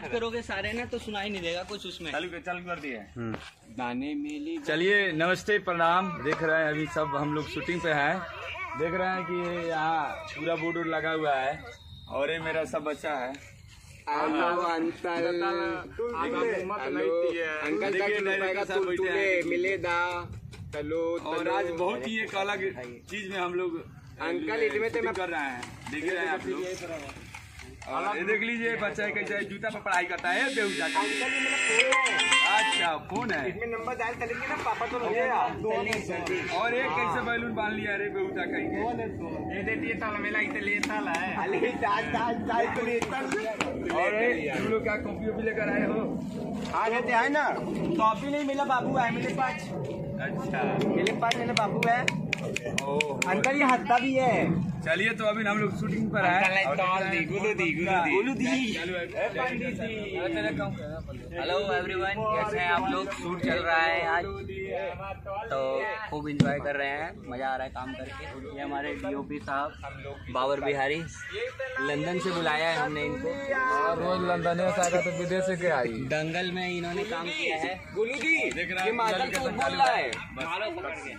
करोगे सारे ना तो सुनाई नहीं देगा कुछ उसमें। चालू कर दिए। दाने मिली। चलिए नमस्ते प्रणाम। देख रहे हैं अभी सब हम लोग शूटिंग पे हैं। देख रहे हैं कि यहाँ पूरा बोर्ड लगा हुआ है और ये मेरा सब बच्चा है। और आज बहुत ही एक अलग चीज में हम लोग अंकल इसमें कर रहे हैं। देख रहे हैं आप लोग। और ये देख लीजिए बच्चा कैसे जूता पर पढ़ाई करता है बेहुदा का। अच्छा फोन है इसमें नंबर डायल करेंगे ना पापा तो लगेगा। और एक कैसे बैलून बांध लिया रे बेहुदा कहीं। ये देखिए ताला मेला इसे लेता है। और तुम लोग क्या कॉपी वॉपी लेकर आए हो? हाँ लेते हैं ना। कॉपी नहीं मिला बाबू है मेरे पास। अच्छा मेरे पास मेरे बाबू है। अंकल ये हत्ता भी है। चलिए तो अभी हम लोग शूटिंग पर है। हेलो एवरीवन, कैसे हैं आप लोग? शूट चल रहा है आज तो खूब एंजॉय कर रहे हैं, मजा आ रहा है काम करके। ये हमारे डीओपी साहब बाबर बिहारी लंदन से बुलाया है हमने इनको। और रोज लंदन से आएगा तो विदेश से क्या आई। दंगल में इन्होंने काम किया है। गोलू जी देख रहा ये मादल है बोल रहा है। मारो पकड़ के।